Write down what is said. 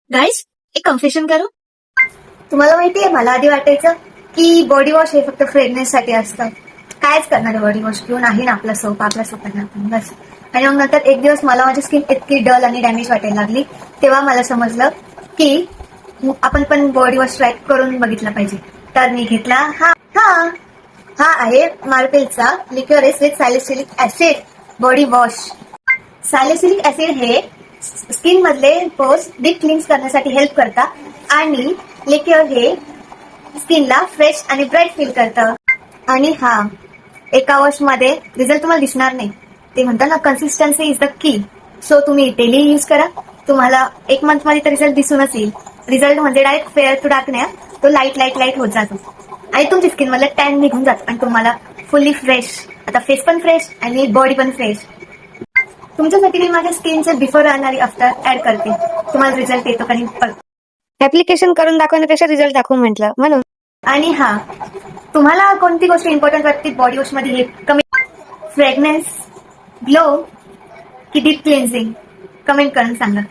गाईस, एक कन्फेशन करू. तुम्हाला माहितीये, मला आधी वाटायचं की बॉडी वॉश हे फक्त फ्रेग्रन्स साठी असतं. कायच करणार आहे बॉडी वॉश घेऊन, आहे ना आपला सोप, आपला सोप बस. आणि मग नंतर एक दिवस मला माझी स्किन इतकी डल आणि डॅमेज वाटायला लागली, तेव्हा मला समजलं की आपण पण बॉडी वॉश ट्राय करून बघितलं पाहिजे. तर मी घेतला हा हा हा आहे मार्पेलचा liquorice with salicylic acid body wash. Salicylic acid हे स्किन मधले पोर्स डीप क्लीन्स करण्यासाठी हेल्प करतात आणि लिक्युअर हे स्किनला फ्रेश आणि ब्राईट फील करतं. आणि हा एका वॉश मध्ये रिझल्ट तुम्हाला दिसणार नाही. ते म्हणतात ना, consistency is the key. So तुम्ही डेली यूज करा, तुम्हाला एक मंथ मध्ये तर रिझल्ट दिसूनच येईल. रिझल्ट म्हणजे डायरेक्ट फेअर टू डार्क नाही, तो लाईट लाईट लाईट होत जातो आणि तुमची स्किन मधलं टॅन निघून जातो आणि तुम्हाला फुल्ली फ्रेश, आता फेस पण फ्रेश आणि बॉडी पण फ्रेश. तुमच्यासाठी मी माझ्या स्किनचे बिफोर आणि आफ्टर ऍड करते, तुम्हाला रिझल्ट येतो का नाही. ऍप्लिकेशन करून दाखवण्यापेक्षा रिझल्ट दाखवू म्हटलं म्हणून. आणि हा, तुम्हाला कोणती गोष्ट इम्पॉर्टंट वाटते बॉडी वॉश मध्ये? हे कमी फ्रेग्रन्स, ग्लो की डीप क्लिन्झिंग? कमेंट करून सांगा.